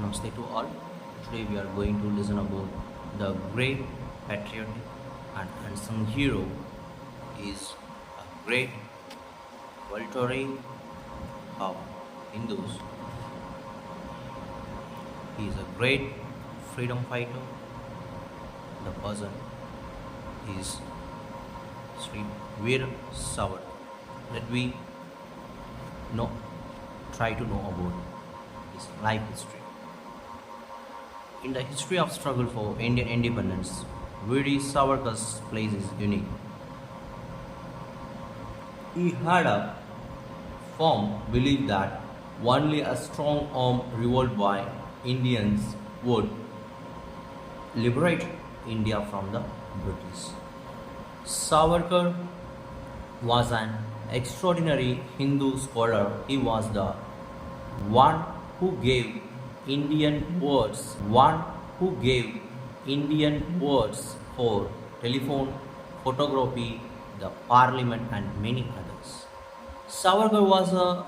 Namaste to all. Today we are going to listen about the great patriotic and unsung hero is a great Valtteri of Hindus. He is a great freedom fighter. The person is Sri Veer Savarkar. Let we know, try to know about his life history. In the history of struggle for Indian independence, Veer Savarkar's place is unique. He had a firm belief that only a strong armed revolt by Indians would liberate India from the British. Savarkar was an extraordinary Hindu scholar. He was the one who gave one who gave Indian words for telephone, photography, the parliament, and many others. Savarkar was a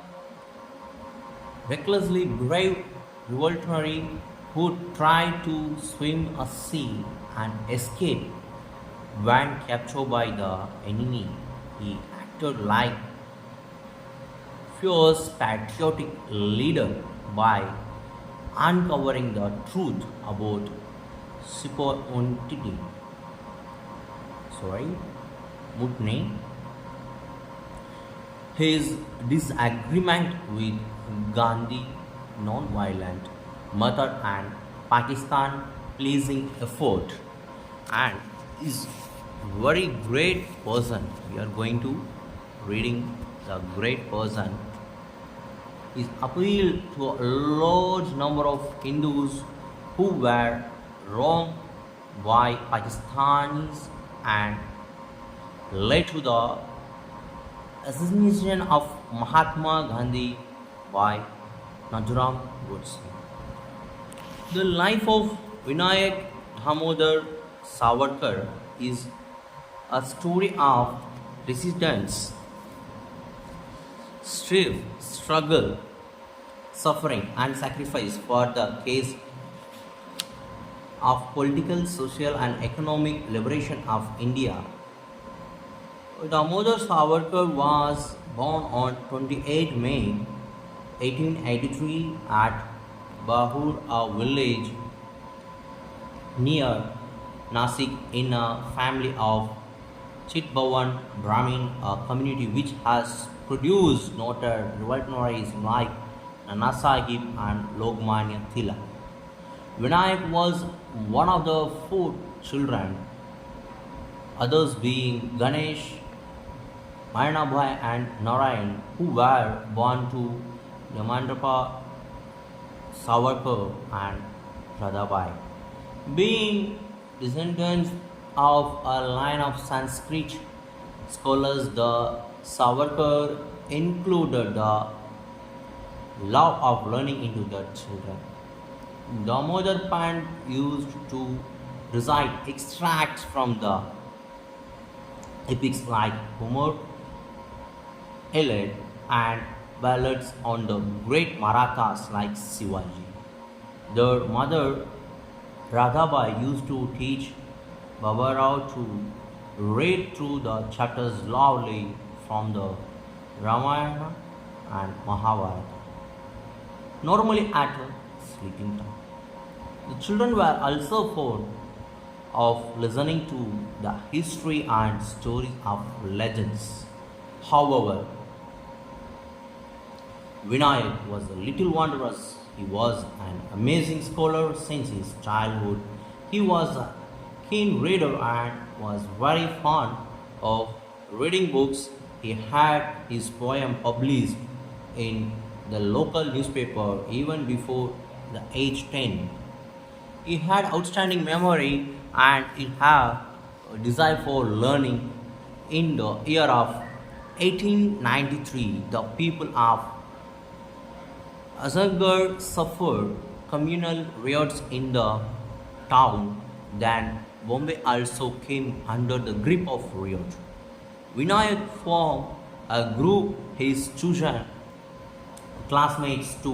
recklessly brave revolutionary who tried to swim a sea and escape when captured by the enemy. He acted like fierce patriotic leader by uncovering the truth about superiority. Sorry, Mutney. His disagreement with Gandhi non-violent method and Pakistan pleasing effort and is very great person. We are going to reading the great person is appealed to a large number of Hindus who were wronged by Pakistanis and led to the assassination of Mahatma Gandhi by Najuram Godse. The life of Vinayak Damodar Savarkar is a story of resistance, strife, struggle, suffering, and sacrifice for the cause of political, social, and economic liberation of India. Damodar Savarkar was born on 28 May 1883 at Bahur, a village near Nasik, in a family of Chitbawan Brahmin, a community which has produced noted revolutionaries like Nana Sahib and Lokmanya Tilak. Vinayak was one of the four children, others being Ganesh, Mayanabhai and Narayan, who were born to Yamandrapa Savarkar and Radhabai. Being descendants of a line of Sanskrit scholars, the Savarkar included the love of learning into their children. Damodar Pant used to recite extracts from the epics like Homer, Iliad, and ballads on the great Marathas like Shivaji. Their mother Radhabai used to teach Babarao to read through the chapters loudly from the Ramayana and Mahabharata, normally at a sleeping time. The children were also fond of listening to the history and stories of legends. However, Vinayak was a little wondrous. He was an amazing scholar since his childhood. He was a keen reader and was very fond of reading books. He had his poem published in the local newspaper even before the age 10. He had outstanding memory and he had a desire for learning. In the year of 1893, the people of Azamgarh suffered communal riots in the town. Then Bombay also came under the grip of riot. Vinayak formed a group his chosen classmates to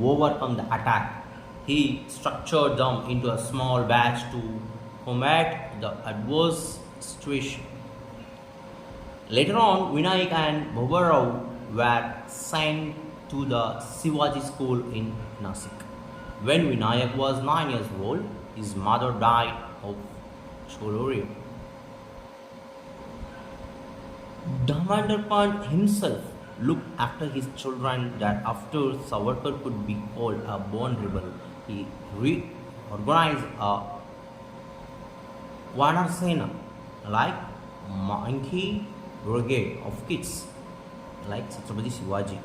overcome the attack. He structured them into a small batch to combat the adverse situation. Later on, Vinayak and Babarao were sent to the Shivaji school in Nasik. When Vinayak was 9 years old, his mother died of cholera. Damandarpan himself looked after his children that after Savarkar could be called a born rebel, he reorganized a Vanarsena like monkey brigade of kids like Chhatrapati Shivaji.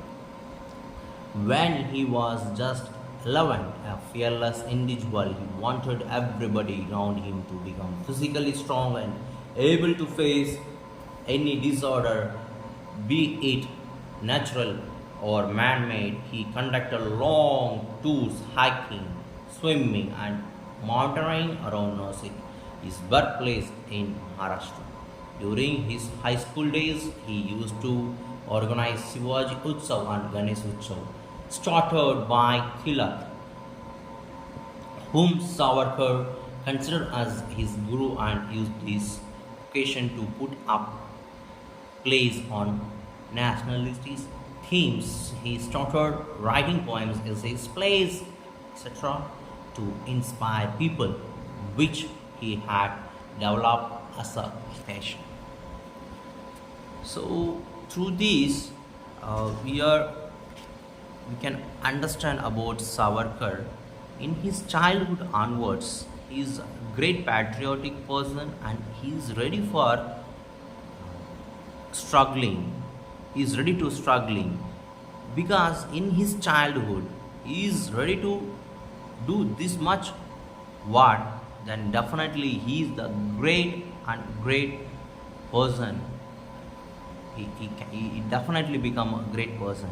When he was just 11, a fearless individual, he wanted everybody around him to become physically strong and able to face any disorder, be it natural or man made. He conducted long tours hiking, swimming, and mountaineering around Nasik, his birthplace in Maharashtra. During his high school days, he used to organize Shivaji Utsav and Ganesh Utsav, started by Tilak, whom Savarkar considered as his guru and used this occasion to put up plays on nationalistic themes. He started writing poems, essays, plays, etc. to inspire people, which he had developed as a passion. So through this, we can understand about Savarkar. In his childhood onwards, he is a great patriotic person and he is ready for struggling. He is ready to struggling because in his childhood he is ready to do this much what, then definitely he is the great and great person. He definitely become a great person.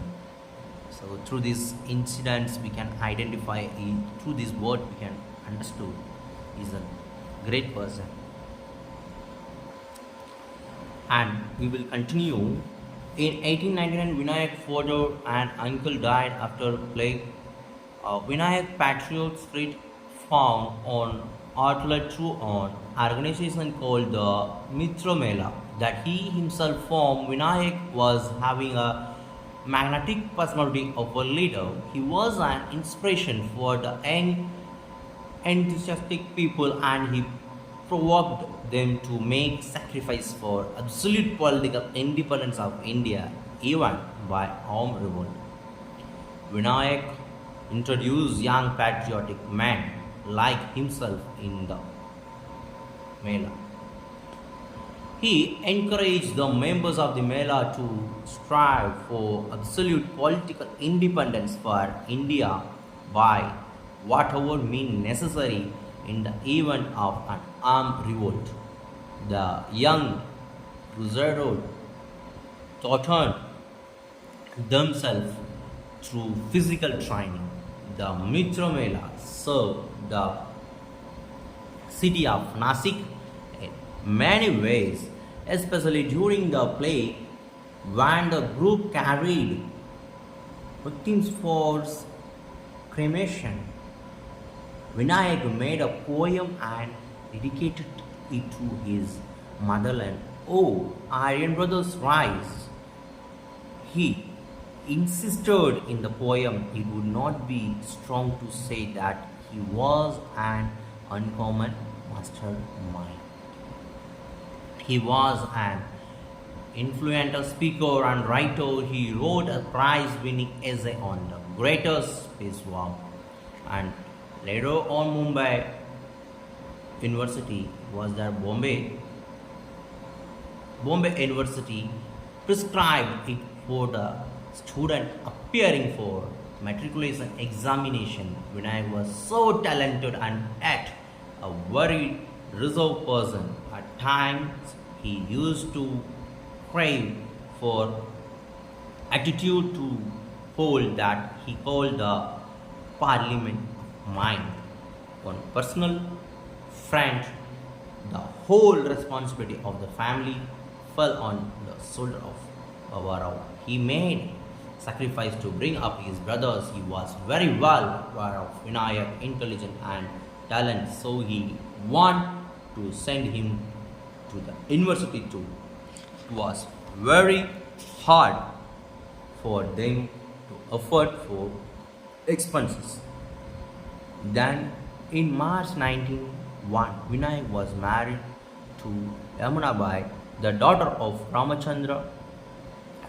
So through these incidents we can identify, through this word we can understood is a great person. And we will continue. In 1899, Vinayak father and uncle died after plague. Vinayak Patriot Street found on outlet through an organization called the Mitra Mela that he himself formed. Vinayak was having a magnetic personality of a leader. He was an inspiration for the young enthusiastic people and he provoked them to make sacrifice for absolute political independence of India, even by armed revolt. Vinayak introduced young patriotic men like himself in the Mela. He encouraged the members of the Mela to strive for absolute political independence for India by whatever means necessary in the event of an armed revolt. The young crusaders taught themselves through physical training. The Mitra Mela served the city of Nasik in many ways, especially during the plague when the group carried victims for cremation. Vinayak made a poem and dedicated it to his motherland. Oh, Aryan brothers, rise! He insisted in the poem it would not be strong to say that he was an uncommon mastermind. He was an influential speaker and writer. He wrote a prize-winning essay on the greatest space war, and later on Mumbai University was there. Bombay University prescribed it for the student appearing for matriculation examination. Vinayak was so talented and yet a very reserved person. At times he used to crave for attitude to hold that he called the parliament of mind. On personal front, the whole responsibility of the family fell on the shoulder of Babarao. He made sacrificed to bring up his brothers. He was very well aware of Vinayak intelligence and talent, so he wanted to send him to the university too. It was very hard for them to afford for expenses. Then, in March 1901, Vinayak was married to Yamunabai, the daughter of Ramachandra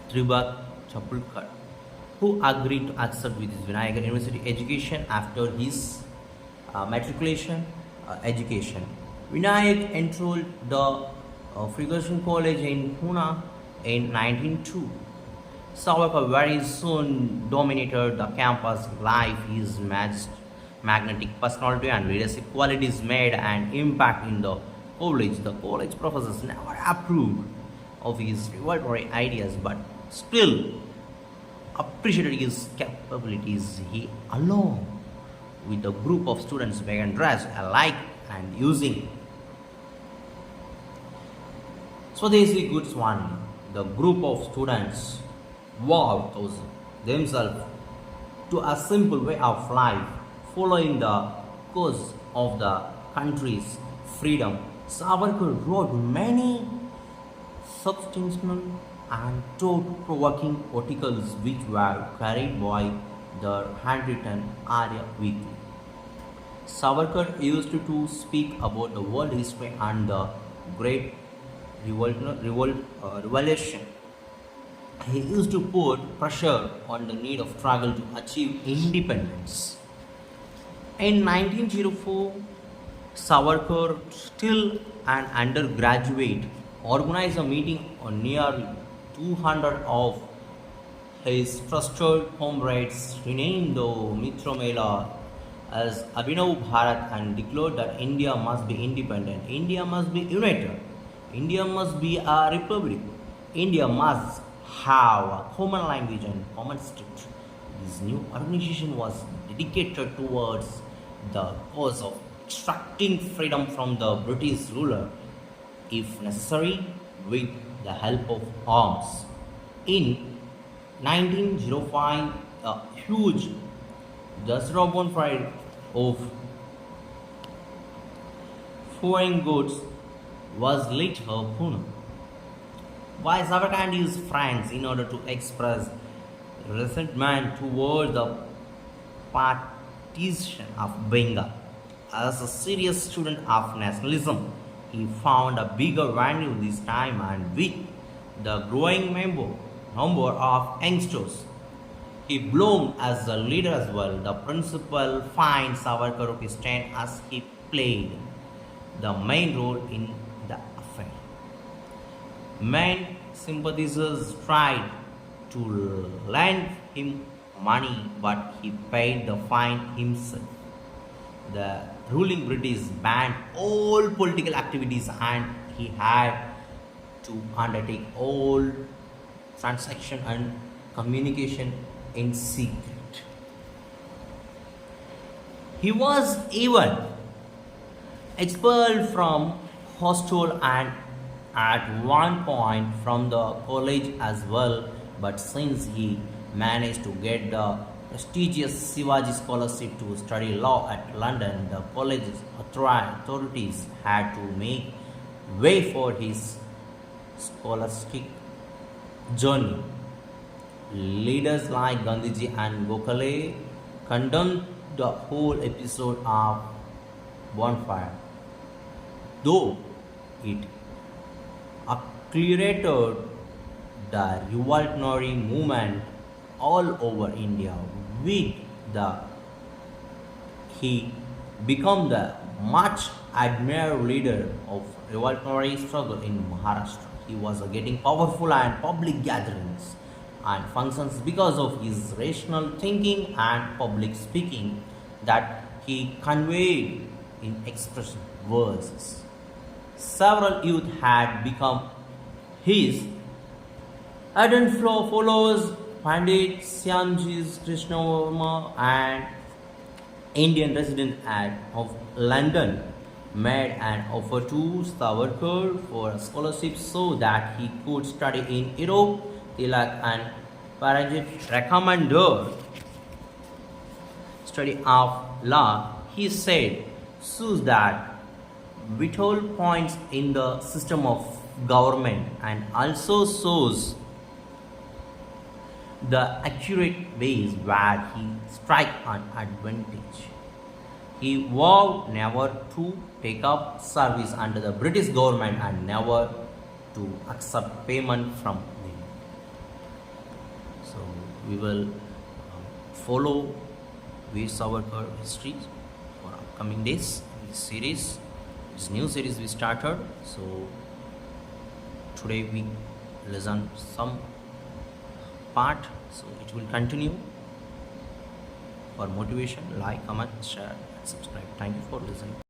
Tribat Chapulkar, who agreed to accept with his Vinayak University education after his matriculation education. Vinayak enrolled the Ferguson College in Pune in 1902. Savarkar very soon dominated the campus life. His magnetic personality and leadership qualities made an impact in the college. The college professors never approved of his revolutionary ideas, but still appreciated his capabilities. He, along with a group of students, began dressed alike and using Swadeshi goods only. The group of students vowed themselves to a simple way of life, following the cause of the country's freedom. Savarkar wrote many substantial and thought-provoking articles which were carried by the handwritten Arya Weekly. Savarkar used to speak about the world history and the Great Revolution. He used to put pressure on the need of struggle to achieve independence. In 1904, Savarkar, still an undergraduate, organized a meeting on nearly 200 of his trusted comrades, renamed the Mitramela as Abhinav Bharat, and declared that India must be independent, India must be united, India must be a republic, India must have a common language and common structure. This new organization was dedicated towards the cause of extracting freedom from the British ruler, if necessary, with the help of arms. In 1905, a huge Dasra bonfire of foreign goods was lit her Pune by Savarkar and his friends in order to express resentment toward the partition of Bengal. As a serious student of nationalism, he found a bigger venue this time, and with the growing number of youngsters, he bloomed as a leader as well. The principal finds Savarkar to stand as he played the main role in the affair. Main sympathizers tried to lend him money, but he paid the fine himself. The ruling British banned all political activities, and he had to undertake all transaction and communication in secret. He was even expelled from hostel and at one point from the college as well, but since he managed to get the prestigious Shivaji scholarship to study law at London, the college's authorities had to make way for his scholastic journey. Leaders like Gandhiji and Gokhale condemned the whole episode of bonfire, though it accelerated the revolutionary movement all over India. With the he became the much admired leader of revolutionary struggle in Maharashtra. He was getting powerful and public gatherings and functions because of his rational thinking and public speaking that he conveyed in expressive words. Several youth had become his ardent followers. Pandit Syamji Krishna Verma, an Indian resident of London, made an offer to Savarkar for a scholarship so that he could study in Europe. Tilak and whereas it recommended study of law, he said, shows that vital points in the system of government and also shows the accurate ways where he strike an advantage. He vowed never to take up service under the British government and never to accept payment from them. So we will follow Veer Savarkar history for upcoming days. This series, this new series we started. So today we listen some part. So it will continue. For motivation, like, comment, share, and subscribe. Thank you for listening.